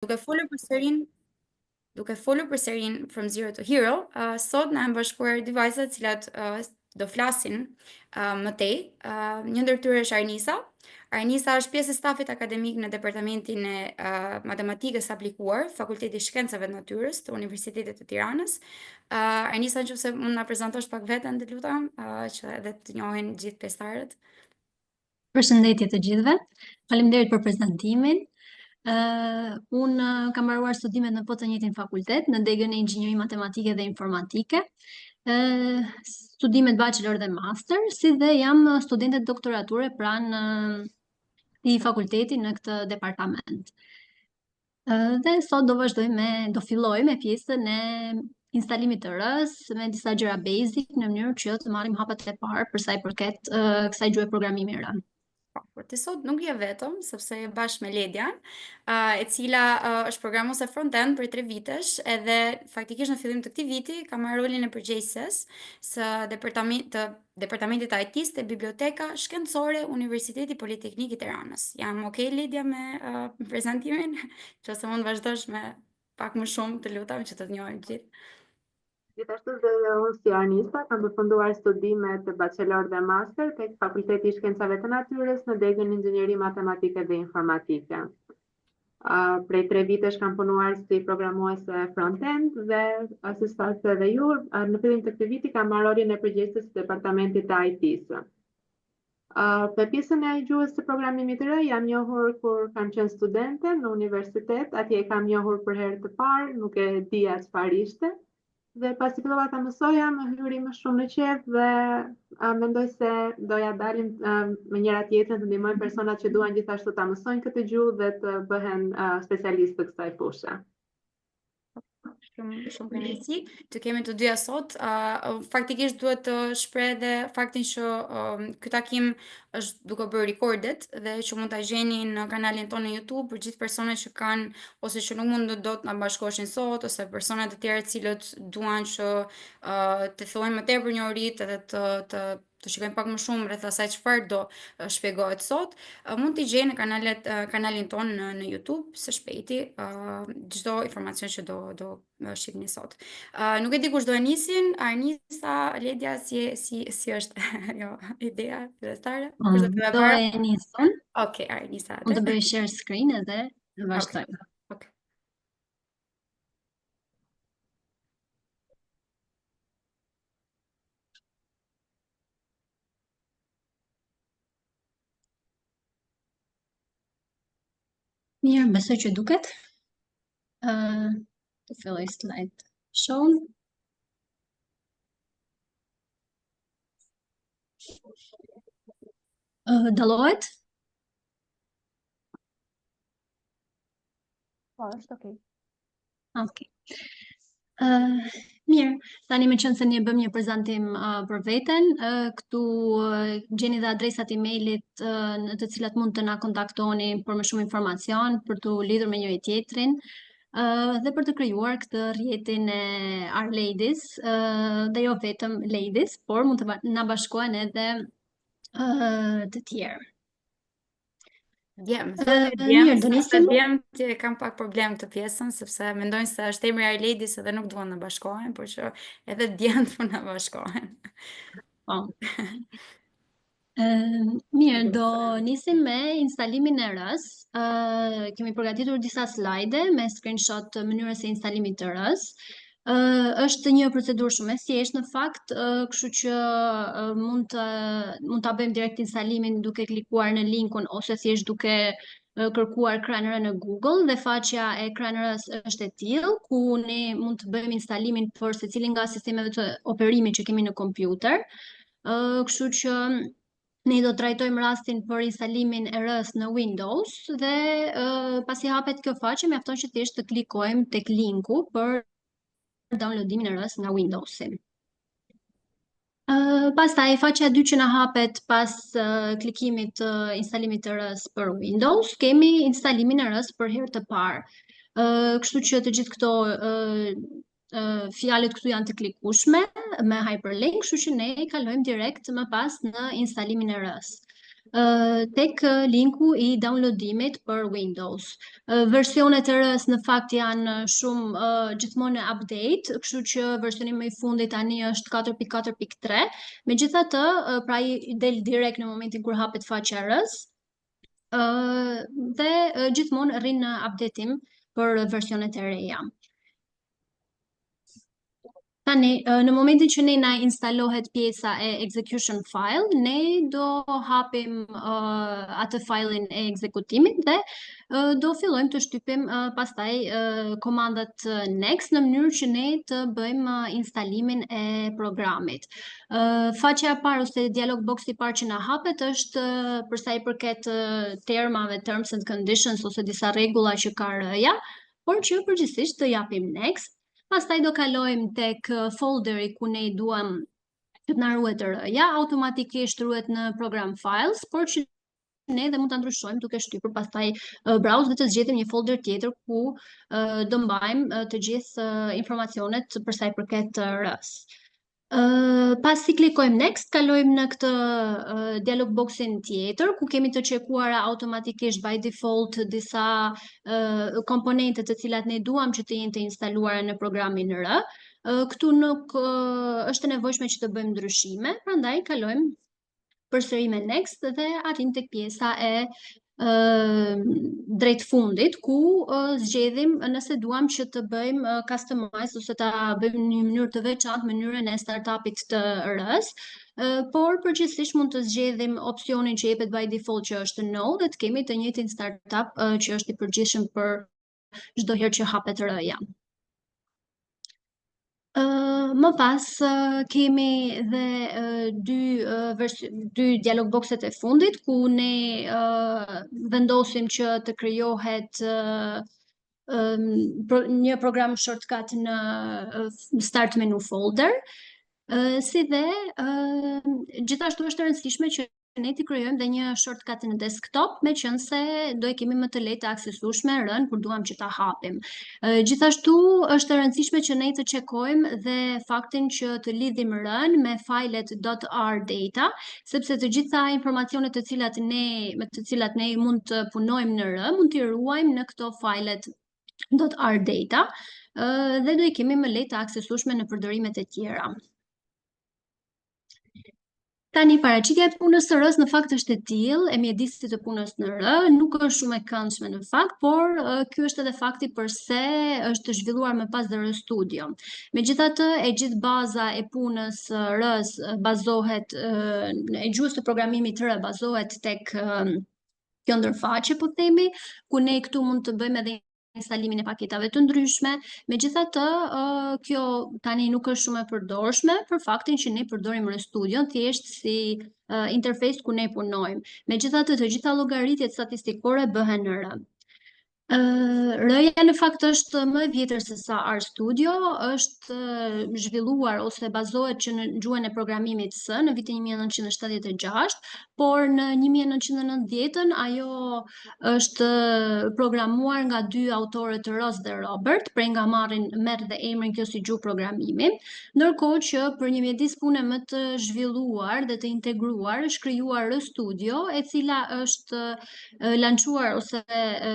Duke folur për serin Duke folur për serin From Zero to Hero, sot na janë bashkuar dy vajza të cilat do flasin më tej. Një ndër tyre është Arnisa. Arnisa është pjesë e stafit akademik në departamentin e matematikës aplikuar, Fakulteti i Shkencave të Natyrës të Universitetit të Tiranës. Arnisa, nëse mund na prezantosh pak veten, të lutem, që edhe të njohin gjithë pjesëtarët. Përshëndetje të gjithëve. Faleminderit për prezantimin. Unë kam mbaruar studimet në të njëjtin fakultet, në degën e inxhinieri matematike dhe informatike, studimet bachelor dhe master, si dhe jam studente doktorature pranë këtij fakulteti në këtë departament. Dhe sot do filloj me pjesën e instalimit të R-s, me disa gjëra basic në mënyrë që të marrim hapat e parë për sa i përket kësaj gjuhë programimi R. Por ti sot nuk je vetëm, sepse je bashkë me Ledian, e cila është programuese front-end për 3 vitesh, edhe faktikisht në fillim të këtij viti ka marrë rolin e përgjegjëses së departamentit të IT-s te Biblioteka Shkencore Universiteti Politeknik i Tiranës. Jam okay, Ledia, me prezantimin? Nëse mund vazhdosh me pak më shumë, të lutem, që të njohim gjithë. Gjithashtu dhe unë si Arnisa kam përfunduar studimet bachelor dhe master tek Fakulteti i Shkencave të Natyrës në degën inxhinieri matematike dhe informatike. Prej 3 vitesh kam punuar si programuese front-end dhe si thashë edhe ju, në fillim të këtij viti kam marrë rolin e përgjegjëses së departamentit të IT-s. Për pjesën e gjuhës së programimit të R jam njohur kur kam qenë studente në universitet, atje kam njohur për herë të parë, nuk e dija çfarë ishte. Dhe pasi fillova ta mësoja, më hyri më shumë në qejf dhe mendoj se doja dalim me njëra tjetrën të ndihmojmë personat që duan gjithashtu ta mësojnë këtë gjuhë dhe të bëhen specialistë të kësaj fushë. Shumë kënaqësi të kemi të dyja sot. Faktikisht duhet të shpreh edhe faktin që ky takim është duke bërë recorded dhe që mund ta gjeni në kanalin tonë në YouTube për gjithë personat që kanë ose që nuk mund do të na bashkoheshin sot, ose personat të tjerë të cilët duan që të fillojnë më tepër njohuritë edhe të shikojnë pak më shumë rreth asaj çfarë do shpjegohet sot, mund t'i gjeni në kanalin tonë në YouTube së shpejti çdo informacion që do shihni sot. Nuk e di kush do e nisin, Arnisa, Ledia, si është jo ideja fillestare? Do e nisun. Okej, Arnisa. Unë të bëj share screen edhe të vazhdojmë. Okay. Mirë, besoj që duket. Të filloj slide show. Dallohet? Po, është okay. Okay. Mirë, tani me qenë se ne bëm një prezantim për veten, këtu gjeni dhe adresat e-mailit në të cilat mund të na kontaktoni për më shumë informacion, për të lidhur me njëri tjetrin, dhe për të krijuar këtë rrjetin e Our Ladies, dhe jo vetëm ladies, por mund të na bashkohen edhe të tjerë. Djemt kam pak problem të pjesën, sepse mendojnë se është emri Our Ladies edhe nuk duan të bashkohen, por që edhe djemt po na bashkohen. Mirë, do nisim me instalimin e R-s. Kemi përgatitur disa slajde me screenshot të mënyrës së instalimit të R-s. Është një procedurë shumë e thjeshtë në fakt, kështu që mund ta bëjmë direkt instalimin duke klikuar në linkun ose thjesht duke kërkuar Cranr në Google, dhe faqja e Cranr-s është e tillë ku ne mund të bëjmë instalimin për secilin nga sistemeve të operimit që kemi në kompjuter. Kështu që ne do trajtojmë rastin për instalimin e R-s në Windows dhe pasi hapet kjo faqe, mjafton që thjesht të klikojmë tek linku për downloadimin e R-s nga Windows-i. Pastaj faqja e dytë që na hapet pas klikimit të instalimit të R-s për Windows, kemi instalimin e R-s për herë të parë. Kështu që të gjithë këto fjalët këtu janë të klikueshme me hyperlink, kështu që ne kalojmë direkt më pas në instalimin e R-s. tek linku i downloadimit për Windows. Versionet e rës në fakt janë shumë gjithmonë në update, kështu që versioni më i fundit tani është 4.4.3. Megjithatë, pra i del direkt në momentin kur hapet faqja e rës. Dhe gjithmonë rrin në updatim për versionet e reja. Tani, në momentin që ne na instalohet pjesa e execution file, ne do hapim atë filin e ekzekutimit dhe do fillojmë të shtypim pastaj komandat next në mënyrë që ne të bëjmë instalimin e programit. Faqja e parë ose dialog box i parë që na hapet është për sa i përket termave, terms and conditions ose disa rregulla që ka RE-ja, por që përgjithsisht të japim next. Pastaj do kalojmë tek folderi ku ne duam që të na ruhet RE-ja, automatikisht ruhet në program files, por që ne dhe mund ta ndryshojmë duke shtypur pastaj browse dhe të zgjedhim një folder tjetër ku do mbajmë të gjithë informacionet për sa i përket RE-s. Pasi klikojmë next, kalojmë në këtë dialog boxin tjetër, ku kemi të çekuara automatikisht by default disa komponente të cilat ne duam që të jenë të instaluara në programin RE. Këtu nuk është e nevojshme që të bëjmë ndryshime, prandaj kalojmë përsëri me next dhe arrim tek pjesa e drejt fundit ku zgjedhim nëse duam që të bëjmë customize ose ta bëjmë në një mënyrë të veçantë mënyrën e startupit të RE-s, por përgjithsisht mund të zgjedhim opsionin që jepet by default që është no dhe të kemi të njëjtin startup që është i përgjithshëm për çdo herë që hapet RE-ja. Më pas kemi dhe dy dialog boxet e fundit ku ne vendosim që të krijohet një program shortcut në start menu folder, si dhe gjithashtu është e rëndësishme që ne t'i krijojmë dhe një shortcut në desktop, meqense do e kemi më të lehtë aksesueshme RE-n kur duam që ta hapim. Gjithashtu është e rëndësishme që ne të çekojmë dhe faktin që të lidhim RE-n me fajlet .rdata, sepse të gjitha informacionet me të cilat ne mund të punojmë në RE mund t'i ruajmë në këto fajlet .rdata dhe do i kemi më lehtë aksesueshme në përdorimet e tjera. Tani, paraqitja e punës së RE-s në fakt është e tillë, e mjedisit të punës në RE, nuk është shumë e këndshme në fakt, por ky është edhe fakti pse është zhvilluar më pas dhe RE Studio. Megjithatë, e gjithë baza e punës së RE-s bazohet, e gjuhës të programimit RE bazohet tek kjo ndërfaqe, po themi, ku ne këtu mund të bëjmë edhe instalimin e paketave të ndryshme. Megjithatë, kjo tani nuk është shumë e përdorshme për faktin që ne përdorim RE Studio thjesht si interfejs ku ne punojmë. Megjithatë, të gjitha llogaritjet statistikore bëhen në RE. RE-ja në fakt është më e vjetër se sa RStudio, është zhvilluar ose bazohet që në gjuhën e programimit C në vitin 1976, por në 1990-ën ajo është programuar nga dy autorët Ross dhe Robert, prej nga merr dhe emrin kjo si gjuhë programimi, ndërkohë që për një mjedis pune më të zhvilluar dhe të integruar është krijuar RStudio, e cila është lançuar ose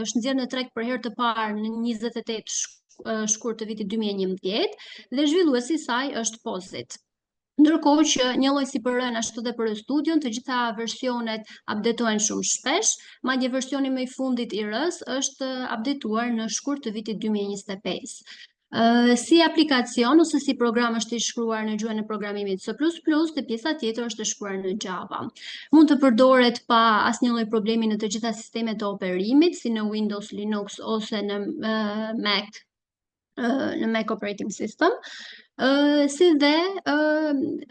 është nxjerrë në treg për herë të parë në 28 shkurt të vitit 2011 dhe zhvilluesi i saj është Posit. Ndërkohë që njëlloj si për RE-n ashtu dhe për RStudio, të gjitha versionet updatohen shumë shpesh, madje versioni më i fundit i RE-s është updatuar në shkurt të vitit 2025. Si aplikacion ose si program është i shkruar në gjuhën e programimit C++ dhe pjesa tjetër është e shkruar në Java. Mund të përdoret pa asnjë lloj problemi në të gjitha sistemet e operimit, si në Windows, Linux ose në Mac operating system. Si dhe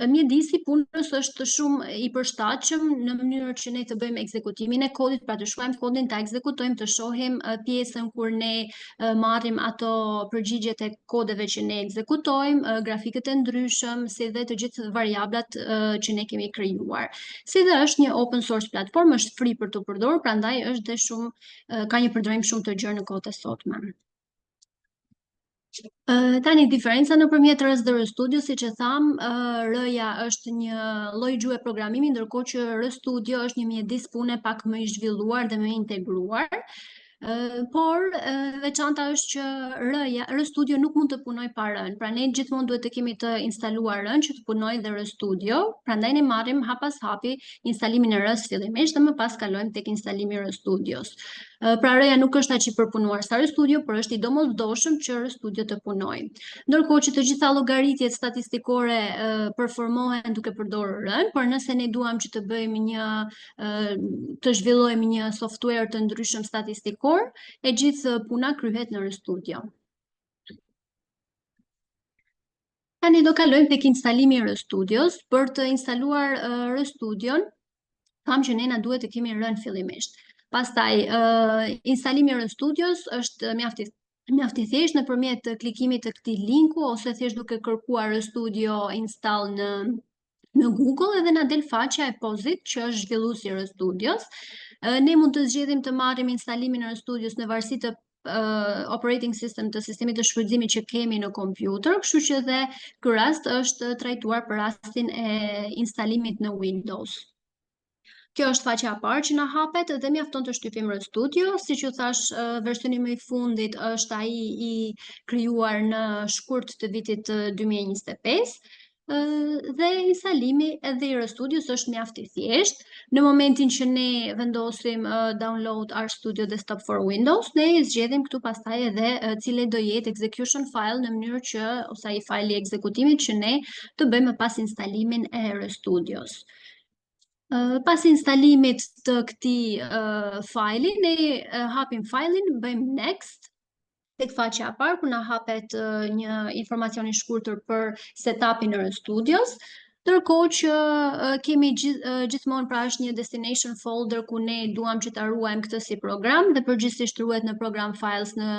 mjedisi punës është shumë i përshtatshëm në mënyrë që ne të bëjmë ekzekutimin e kodit, pra të shkruajmë kodin, ta ekzekutojmë, të shohim pjesën kur ne marrim ato përgjigjet e kodeve që ne ekzekutojmë, grafikët e ndryshëm, si dhe të gjithë variablat që ne kemi krijuar. Si dhe është një open source platform, është free për të përdorur, prandaj është dhe shumë ka një përdorim shumë të gjerë në kohët e sotme. Tani diferenca nëpërmjet RS dhe RStudio, siç e tham, R-ja është një lloj gjuhë programimi, ndërkohë që RStudio është një mjedis pune pak më i zhvilluar dhe më i integruar. Por veçanta është që RStudio nuk mund të punoj pa R-n, pra ne gjithmonë duhet të kemi të instaluar R-n që të punojë dhe RStudio, prandaj ne marrim hap pas hapi instalimin e R-s fillimisht dhe më pas kalojmë tek instalimi i RStudios. Pra R-ja nuk është aq i përpunuar sa RStudio, por është i domosdoshëm që RStudio të punojë. Ndërkohë që të gjitha llogaritjet statistikore performohen duke përdorur R-n, por nëse ne duam që të bëjmë të zhvillojmë një software të ndryshëm statistikor, e gjithë puna kryhet në RStudio. Tani do kalojmë tek instalimi i RStudios. Për të instaluar RStudion, tham që ne na duhet të kemi R-n fillimisht. Pastaj, instalimi i RStudios është mjaft i thjeshtë nëpërmjet klikimit të këtij linku ose thjesht duke kërkuar RStudio install në Google edhe na del faqja e Pozit që është zhvilluesi i RStudios. Ne mund të zgjedhim të marrim instalimin e RStudios në varësi të operating system të sistemit të shfrytëzimit që kemi në kompjuter, kështu që dhe ky rast është trajtuar për rastin e instalimit në Windows. Kjo është faqja e parë që na hapet dhe mjafton të shtypim RStudio, siç ju thash, versioni më i fundit është ai i krijuar në shkurt të vitit 2025. Dhe instalimi edhe i RStudios është mjaft i thjeshtë. Në momentin që ne vendosim download RStudio Desktop for Windows, ne zgjedhim këtu pastaj edhe cili do jetë execution file në mënyrë që ose ai fajli i ekzekutimit që ne të bëjmë pas instalimin e RStudios. Pas instalimit të këtij fajli, ne hapim fajlin, bëjmë next. Tek faqja e parë ku na hapet një informacion i shkurtër për setupin e RStudios, ndërkohë që kemi gjithmonë pra është një destination folder ku ne duam që ta ruajmë këtë si program dhe përgjithsisht ruhet në program files në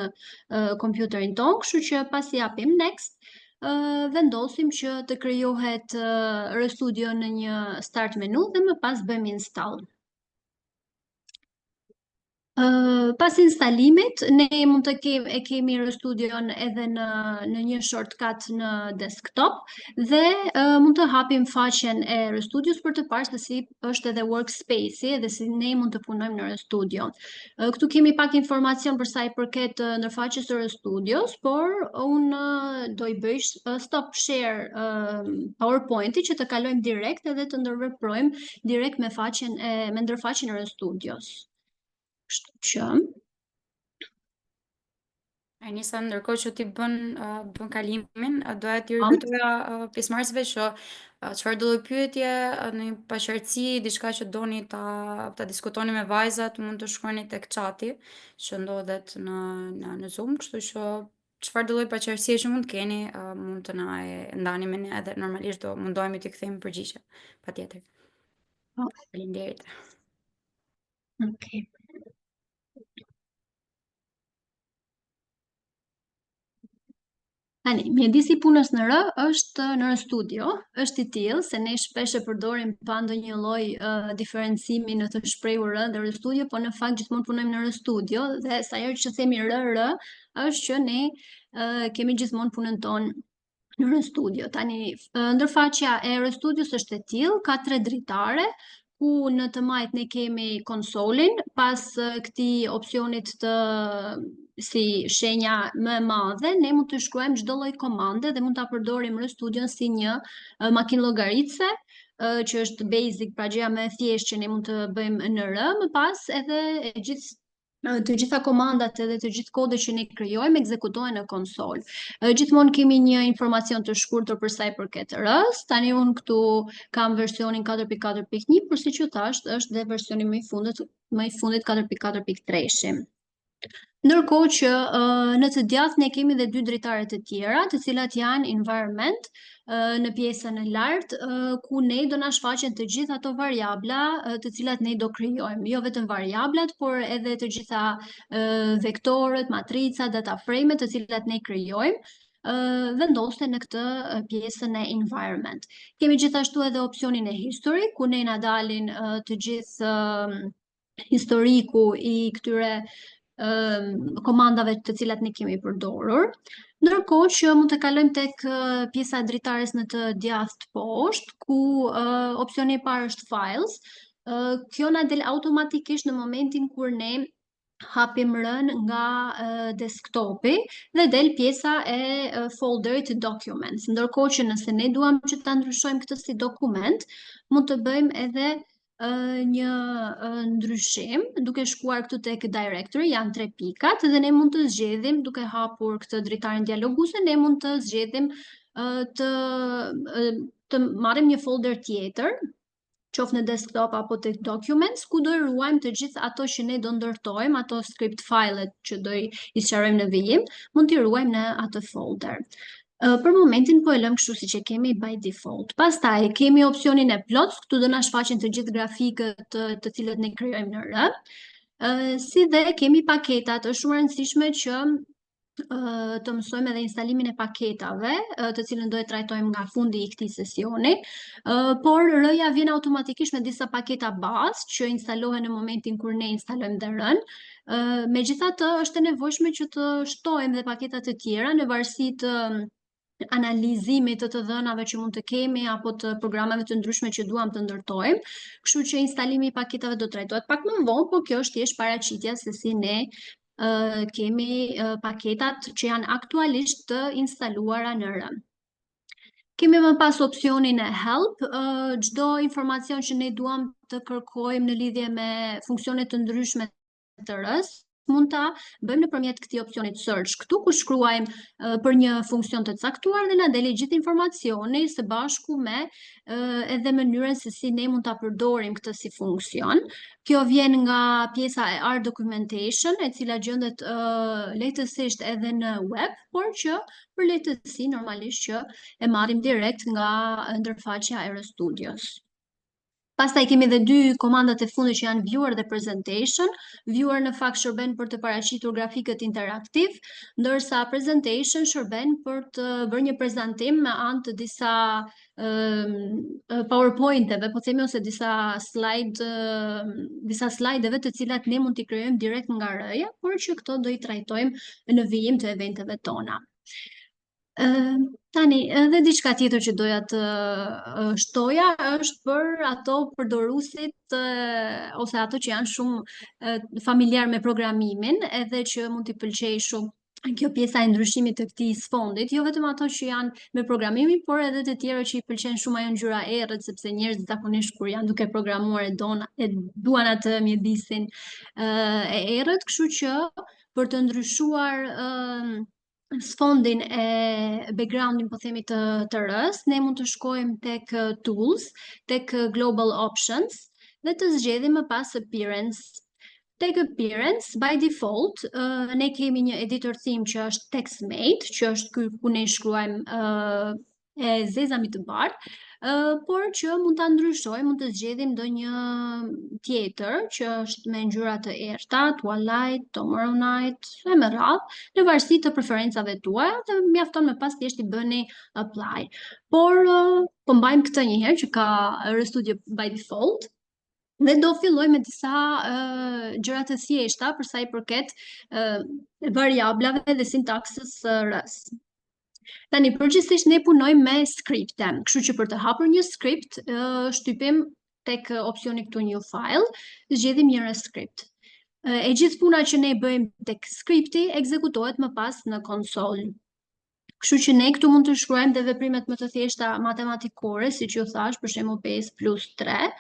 kompjuterin ton, kështu që pasi japim next, vendosim që të krijohet RStudio në një start menu dhe më pas bëjmë install. Pas instalimit, ne mund të kemi RStudion edhe në një shortcut në desktop dhe mund të hapim faqen e RStudios për të parë se si është edhe workspace-i dhe si ne mund të punojmë në RStudio. Këtu kemi pak informacion për sa i përket ndërfaqjes së RStudios, por unë do i bëj stop share PowerPoint-i që të kalojmë direkt edhe të ndërveprojmë direkt me ndërfaqjen e RStudios. Kështu që Nisa, ndërkohë që ti bën kalimin, doja t'ju rikujtoja pjesëmarrësve që çfarë do lloj pyetje në paqartësi, diçka që doni ta diskutoni me vajzat, mund të shkruani tek chati që ndodhet në Zoom, kështu që çfarë do lloj paqartësie që mund të keni, mund të na e ndani me ne edhe normalisht do mundohemi t'i kthejmë përgjigje. Patjetër. Faleminderit. Okay. Tani, mjedisi punës në R është në RStudio, është i tillë se ne shpesh e përdorim pa ndonjë lloj diferencimi në të shprehur R dhe RStudio, por në fakt gjithmonë punojmë në RStudio dhe sa herë që themi R është që ne kemi gjithmonë punën tonë në RStudio. Tani, ndërfaqja e RStudios është e tillë, ka 3 dritare, ku në të majt ne kemi konsolin, pas këtij opsionit të si shenja më e madhe, ne mund të shkruajmë çdo lloj komande dhe mund ta përdorim RStudion si një makinë llogaritëse, që është basic, pra gjëja më e thjeshtë që ne mund të bëjmë në R, më pas edhe të gjitha komandat edhe të gjithë kodet që ne krijojmë ekzekutohen në konsol. Gjithmonë kemi një informacion të shkurtër për sa i përket R-s. Tani unë këtu kam versionin 4.4.1, por siç ju thash, është dhe versioni më i fundit 4.4.3. Ndërkohë që në të djathtë ne kemi dhe 2 dritare të tjera, të cilat janë environment në pjesën e lartë, ku ne do na shfaqen të gjitha ato variabla të cilat ne do krijojmë, jo vetëm variablat, por edhe të gjitha vektorët, matricat, data frame-et të cilat ne krijojmë. Vendosen në këtë pjesën e environment. Kemi gjithashtu edhe opsionin e history, ku ne na dalin të gjithë historiku i këtyre komandave të cilat ne kemi përdorur. Ndërkohë që mund të kalojmë tek pjesa e dritares në të djathtë poshtë, ku opsioni i parë është Files. Kjo na del automatikisht në momentin kur ne hapim rën nga desktopi dhe del pjesa e folderit Documents. Ndërkohë që nëse ne duam që ta ndryshojmë këtë si dokument, mund të bëjmë edhe një ndryshim duke shkuar këtu tek Directory, janë 3 pikat dhe ne mund të zgjedhim duke hapur këtë dritaren dialoguese, ne mund të zgjedhim të marrim një folder tjetër, qoftë në desktop apo tek Documents, ku do i ruajmë të gjithë ato që ne do ndërtojmë, ato script filet që do i sqarojmë në vijim, mund t'i ruajmë në atë folder. Për momentin po e lëm kështu siç e kemi by default. Pastaj kemi opsionin e plots, këtu do na shfaqen të gjithë grafikët të cilët ne krijojmë në R. Si dhe kemi paketat, është shumë e rëndësishme që të mësojmë edhe instalimin e paketave, të cilën do e trajtojmë nga fundi i këtij sesioni, por R-ja vjen automatikisht me disa paketa bazë që instalohen në momentin kur ne instalojmë DR-n. Megjithatë, është e nevojshme që të shtojmë dhe paketat e tjera në varësi të analizimit të dhënave që mund të kemi apo të programeve të ndryshme që duam të ndërtojmë, kështu që instalimi i paketave do trajtohet pak më vonë, por kjo është thjesht paraqitja se si ne kemi paketat që janë aktualisht të instaluara në R. Kemi më pas opsionin e Help, çdo informacion që ne duam të kërkojmë në lidhje me funksione të ndryshme të R-s, mund ta bëjmë nëpërmjet këtij opsionit search këtu, ku shkruajmë për një funksion të caktuar dhe na del gjithë informacioni së bashku me edhe mënyrën se si ne mund ta përdorim këtë si funksion. Kjo vjen nga pjesa e R documentation, e cila gjendet lehtësisht edhe në web, por që për lehtësi normalisht që e marrim direkt nga ndërfaqja e RStudios. Pastaj kemi edhe 2 komandat e fundit që janë Viewer dhe Presentation. Viewer në fakt shërben për të paraqitur grafikët interaktiv, ndërsa Presentation shërben për të bërë një prezantim me anë të disa PowerPoint-eve, po themi ose disa slide-eve të cilat ne mund t'i krijojmë direkt nga R-ja, por që këto do i trajtojmë në vijim të eventeve tona. Tani, edhe diçka tjetër që doja të shtoja është për ato përdoruesit ose ato që janë shumë familjar me programimin, edhe që mund t'i pëlqejë shumë kjo pjesa e ndryshimit të këtij sfondit, jo vetëm ato që janë me programimin, por edhe të tjerë që i pëlqen shumë ajo ngjyra e errët, sepse njerëzit zakonisht kur janë duke programuar e duan atë mjedisin e errët, kështu që për të ndryshuar sfondin e backgroundin po themi të R-s, ne mund të shkojmë tek tools, tek global options dhe të zgjedhim më pas appearance. Tek appearance, by default, ne kemi një editor theme që është TextMate, që është ky ku ne shkruajmë e zezamit të bardhë, por që mund ta ndryshojmë, mund të zgjedhim ndonjë tjetër që është me ngjyra të errta, Twilight, Tomorrow Night, e me radhë, në varësi të preferencave tuaja dhe mjafton më pas thjesht i bëni apply. Por po mbajmë këtë një herë që ka RStudio by default dhe do filloj me disa gjëra të thjeshta për sa i përket variablave dhe sintaksës R-s. Tani, përgjithsisht ne punojmë me skripte, kështu që për të hapur një skript, shtypim tek opsioni këtu New File, zgjedhim një script. E gjithë puna që ne bëjmë tek skripti ekzekutohet më pas në konsol. Kështu që ne këtu mund të shkruajmë dhe veprimet më të thjeshta matematikore, siç ju thash, për shembull 5+3,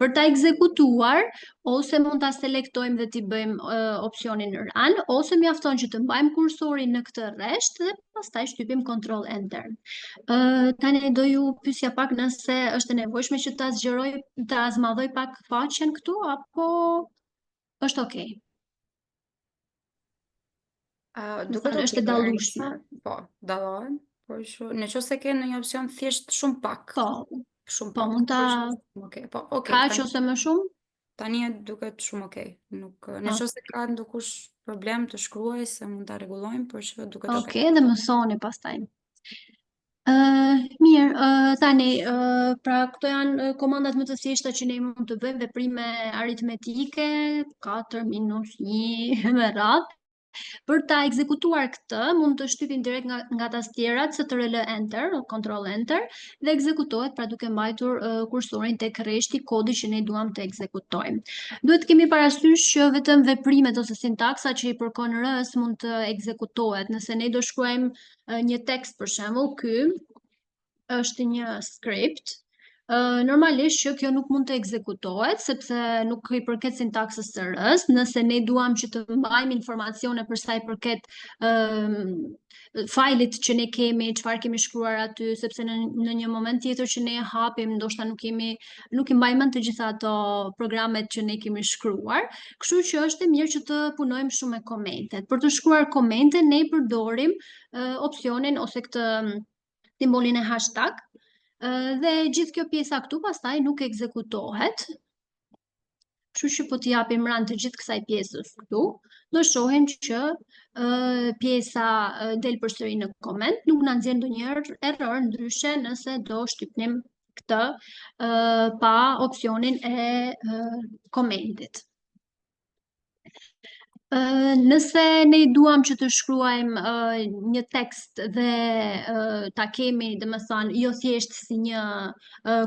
për ta ekzekutuar, ose mund ta selektojmë dhe t'i bëjmë opsionin Run, ose mjafton që të mbajmë kursorin në këtë rresht dhe pastaj shtypim Ctrl Enter. Tani do ju pyesja pak nëse është e nevojshme që ta zmadhoj pak faqen këtu apo është okay. Duket është e dallueshme. Po, dallohen, por nëse ke në një opsion thjesht shumë pak. Shumë po mund ta kaq ose më shumë? Tani duket shumë okay. Nuk nëse ka ndokush problem të shkruaj se mund ta rregullojmë, por që duket okay. Okej, dhe mësoni pastaj. Mirë, tani, pra këto janë komandat më të thjeshta që ne mund të bëjmë, veprime aritmetike, 4 minus 1 me radhë. Për ta ekzekutuar këtë, mund të shtypim direkt nga tastierat CTRL Enter, Ctrl Enter, dhe ekzekutohet pra duke mbajtur kursorin tek rreshti kodi që ne duam të ekzekutojmë. Duhet kemi parasysh që vetëm veprimet ose sintaksa që i përkon R-s mund të ekzekutohet. Nëse ne do shkruajmë një tekst, për shembull, ky është një script, normalisht që kjo nuk mund të ekzekutohet sepse nuk i përket sintaksës së R-s. Nëse ne duam që të mbajmë informacione për sa i përket fajlit që ne kemi, çfarë kemi shkruar aty, sepse në një moment tjetër që ne e hapim, ndoshta nuk i mbajmë mend të gjitha ato programet që ne kemi shkruar, kështu që është e mirë që të punojmë shumë me komentet. Për të shkruar komente ne përdorim opsionin ose këtë simbolin e hashtag, dhe gjithë kjo pjesa këtu pastaj nuk ekzekutohet. Kështu që po t'i japim ran të gjithë kësaj pjesës këtu, do shohim që pjesa del përsëri në koment, nuk na nxjerr ndonjëherë error, ndryshe nëse do shtypnim këtë pa opsionin e komentit. Nëse ne duam që të shkruajmë një tekst dhe ta kemi, domethënë, jo thjesht si një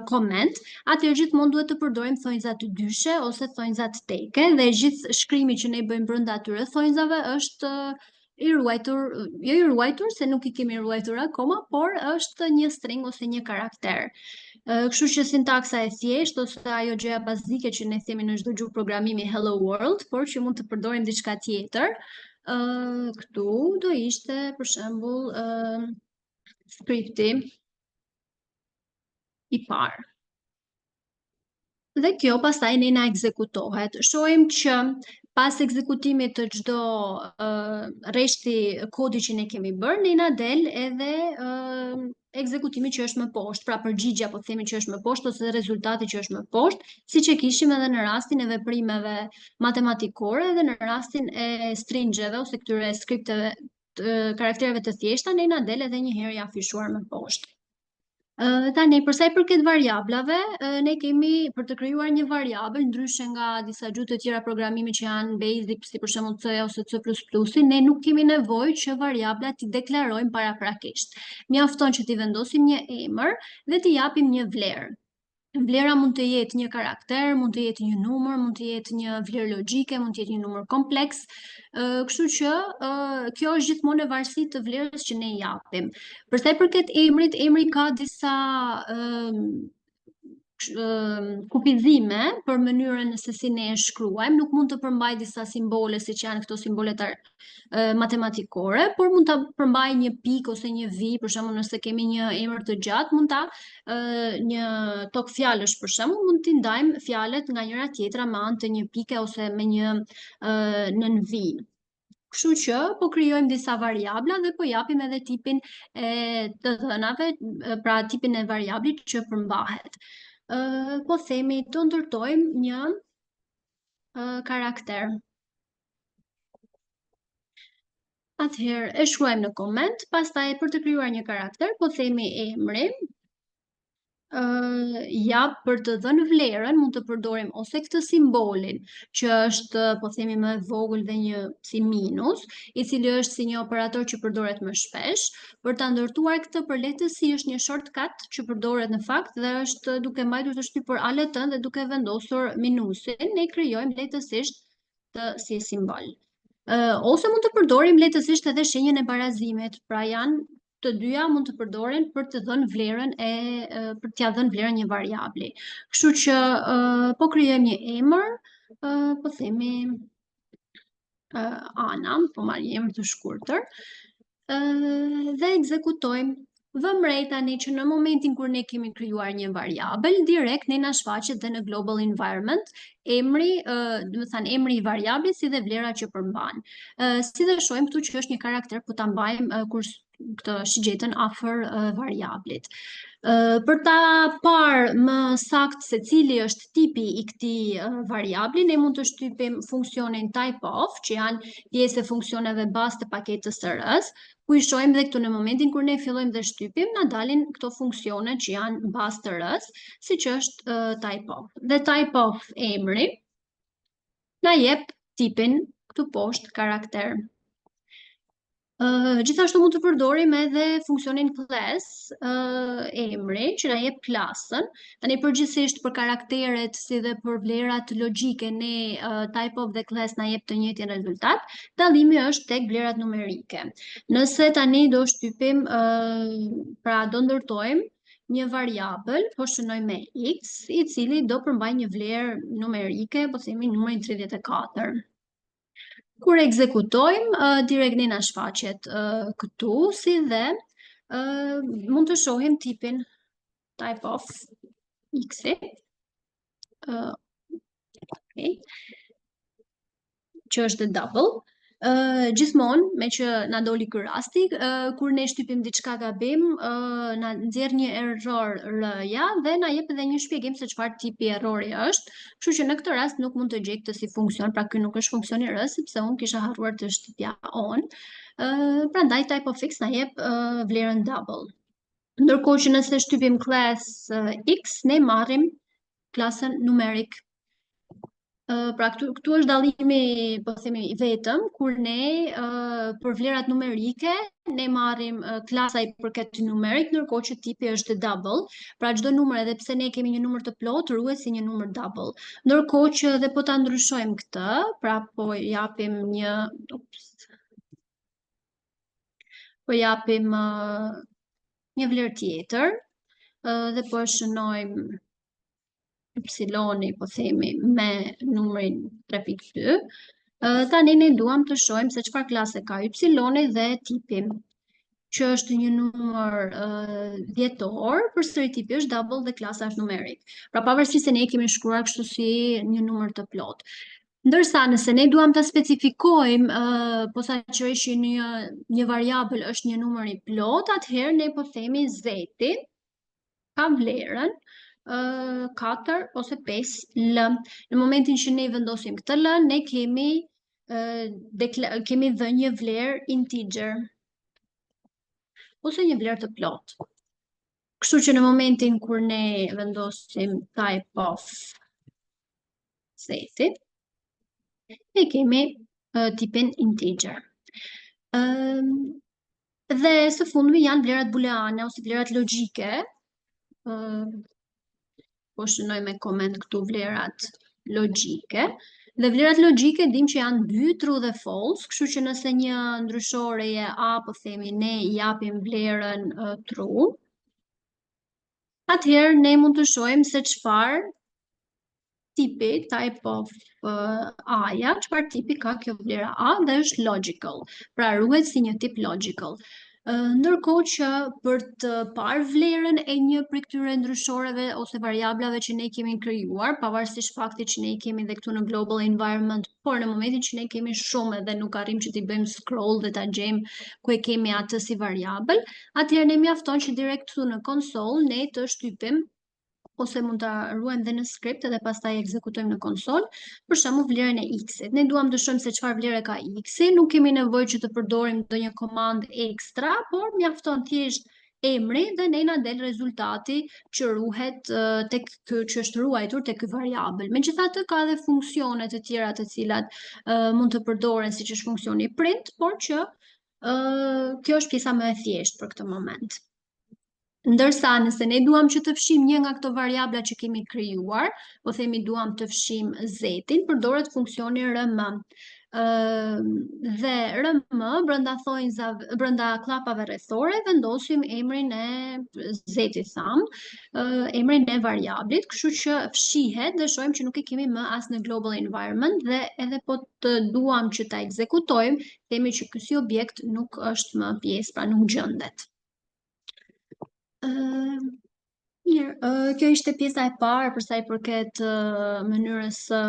koment, atëherë gjithmonë duhet të përdorim thonjza të dyshe ose thonjza të teke, dhe gjithë shkrimi që ne bëjmë brenda atyre thonjzave është i ruajtur, jo i ruajtur se nuk i kemi ruajtur akoma, por është një string ose një karakter. Kështu që sintaksa e thjeshtë ose ajo gjëja bazike që ne themi në çdo gjuhë programimi hello world, por që mund të përdorim diçka tjetër. Këtu do ishte për shembull skripti i parë. Dhe kjo pastaj ne na ekzekutohet. Shohim që pas ekzekutimit të çdo rreshti kodi që ne kemi bërë, ne na del edhe ekzekutimi që është më poshtë, pra përgjigjja po themi që është më poshtë ose rezultati që është më poshtë, siç e kishim edhe në rastin e veprimeve matematikore dhe në rastin e stringeve ose këtyre skripteve karaktereve të thjeshta, ne na del edhe një herë i afishuar më poshtë. Tani, për sa i përket variablave, ne kemi për të krijuar një variabël, ndryshe nga disa gjuhë të tjera programimi që janë basic, si për shembull C ose C++, ne nuk kemi nevojë që variablat t'i deklarojmë paraprakisht. Mjafton që t'i vendosim një emër dhe t'i japim një vlerë. Vlera mund të jetë një karakter, mund të jetë një numër, mund të jetë një vlerë logjike, mund të jetë një numër kompleks. Kështu që kjo është gjithmonë në varësi të vlerës që ne i japim. Për sa i përket emrit, emri ka disa kufizime për mënyrën se si ne e shkruajmë, nuk mund të përmbaj disa simbole siç janë këto simbolet matematikore, por mund ta përmbaj një pikë ose një vi, për shembull nëse kemi një emër të gjatë, mund ta një tokë fjalësh për shembull, mund t'i ndajmë fjalët nga njëra tjetra me anë të një pike ose me një nën vi. Kështu që po krijojmë disa variabla dhe po japim edhe tipin e të dhënave, pra tipin e variablit që përmbahet. Po themi të ndërtojmë një karakter. Atëherë e shkruajmë në koment, pastaj për të krijuar një karakter, po themi emri, për të dhënë vlerën mund të përdorim ose këtë simbolin që është, po themi, më e vogël dhe një si minus, i cili është si një operator që përdoret më shpesh. Për ta ndërtuar këtë për lehtësi është një shortcut që përdoret në fakt dhe është duke mbajtur të shtypur ALT dhe duke vendosur minusin, ne krijojmë lehtësisht si simbol. Ose mund të përdorim lehtësisht edhe shenjën e barazimit, pra janë të dyja mund të përdoren për të dhënë vlerën për t'ia dhënë vlerën një variabli. Kështu që po krijojmë një emër, po themi Ana, po marr një emër të shkurtër, dhe ekzekutojmë. Vëmë re tani që në momentin kur ne kemi krijuar një variabël, direkt ne na shfaqet dhe në global environment emri, domethënë emri i variablit si dhe vlera që përmban. Si dhe shohim këtu që është një karakter, po ta mbajmë këtë shigjetën afër variablit. Për ta parë më sakt se cili është tipi i këtij variabli, ne mund të shtypim funksionin typeof, që janë pjesë e funksioneve bazë të paketës së R-s, ku i shohim dhe këtu në momentin kur ne fillojmë dhe shtypim, na dalin këto funksione që janë bazë të R-s, siç është typeof. Dhe typeof emri na jep tipin këtu poshtë karakter. Gjithashtu mund të përdorim edhe funksionin class emri që na jep klasën. Tani përgjithsisht për karakteret si dhe për vlerat logjike ne typeof dhe class na jep të njëjtin rezultat. Dallimi është tek vlerat numerike. Nëse tani do shtypim, pra do ndërtojmë një variabël, po shënojmë me x, i cili do përmbajë një vlerë numerike, po themi numrin 34. Kur ekzekutojmë, direkt ne na shfaqet këtu, si dhe mund të shohim tipin typeof x-i, që është double. Gjithmonë, me që na doli ky rasti, kur ne shtypim diçka gabim, na nxjerr një error R-ja dhe na jep edhe një shpjegim se çfarë tipi errori është, kështu që në këtë rast nuk mund të gjej këtë si funksion, pra ky nuk është funksioni R, sepse unë kisha harruar të shtypja on. Prandaj typeof x na jep vlerën double. Ndërkohë që nëse shtypim class x, ne marrim klasën numeric. Pra këtu është dallimi, po themi vetëm, kur ne për vlerat numerike ne marrim klasa i përket numeric, ndërkohë që tipi është double. Pra çdo numër, edhe pse ne kemi një numër të plot, ruhet si një numër double. Ndërkohë që edhe po ta ndryshojmë këtë, pra po japim një një vlerë tjetër dhe po e shënojmë y-i, po themi, me numrin 3.2, tani ne duam të shohim se çfarë klase ka y-i dhe tipin, që është një numër dhjetor, përsëri tipi është double dhe klasa është numeric. Pra pavarësisht se ne kemi shkruar kështu si një numër të plot. Ndërsa nëse ne duam ta specifikojmë posaçërisht një variabël është një numër i plot, atëherë ne po themi z-i ka vlerën 4 ose 5 l. Në momentin që ne vendosim këtë l, ne kemi dhënë një vlerë integer ose një vlerë të plot. Kështu që në momentin kur ne vendosim typeof z-i, ne kemi tipin integer. Dhe së fundmi janë vlerat booleane ose vlerat logjike. Po shënoj me koment këtu vlerat logjike. Dhe vlerat logjike dim që janë 2, true dhe false, kështu që nëse një ndryshoreje a, po themi, ne i japim vlerën true, atëherë ne mund të shohim se çfarë tipi typeof a-ja, çfarë tipi ka kjo vlera a dhe është logical. Pra ruhet si një tip logical. Ndërkohë që për të parë vlerën e një prej këtyre ndryshoreve ose variablave që ne kemi krijuar, pavarësisht faktit që ne i kemi dhe këtu në global environment, por në momentin që ne kemi shumë dhe nuk arrim që t'i bëjmë scroll dhe ta gjejmë ku e kemi atë si variabël, atëherë ne mjafton që direkt këtu në konsol ne të shtypim ose mund ta ruajmë dhe në skript edhe pastaj ekzekutojmë në konsol, për shembull vlerën e x-it. Ne duam të shohim se çfarë vlere ka x-i, nuk kemi nevojë që të përdorim ndonjë komandë ekstra, por mjafton thjesht emri dhe ne na del rezultati që ruhet tek ky që është ruajtur tek ky variabël. Megjithatë ka edhe funksione të tjera të cilat mund të përdoren, siç është funksioni print, por që kjo është pjesa më e thjeshtë për këtë moment. Ndërsa nëse ne duam që të fshim një nga këto variabla që kemi krijuar, po themi duam të fshim z-in, përdoret funksioni rm. Dhe rm brenda klapave rrethore vendosim emrin e z-it tham, emrin e variablit, kështu që fshihet dhe shohim që nuk e kemi më as në global environment dhe edhe po të duam që ta ekzekutojmë, themi që ky si objekt nuk është më pjesë, pra nuk gjendet. Mirë, kjo ishte pjesa e parë për sa i përket mënyrës së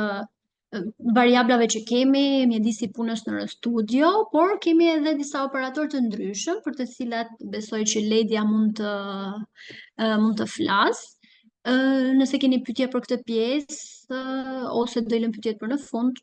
variablave që kemi mjedisi punës në studio, por kemi edhe disa operatorë të ndryshëm, për të cilat besoj që Ledia mund të flasë. Nëse keni pyetje për këtë pjesë, ose do i lëm pyetjet për në fund,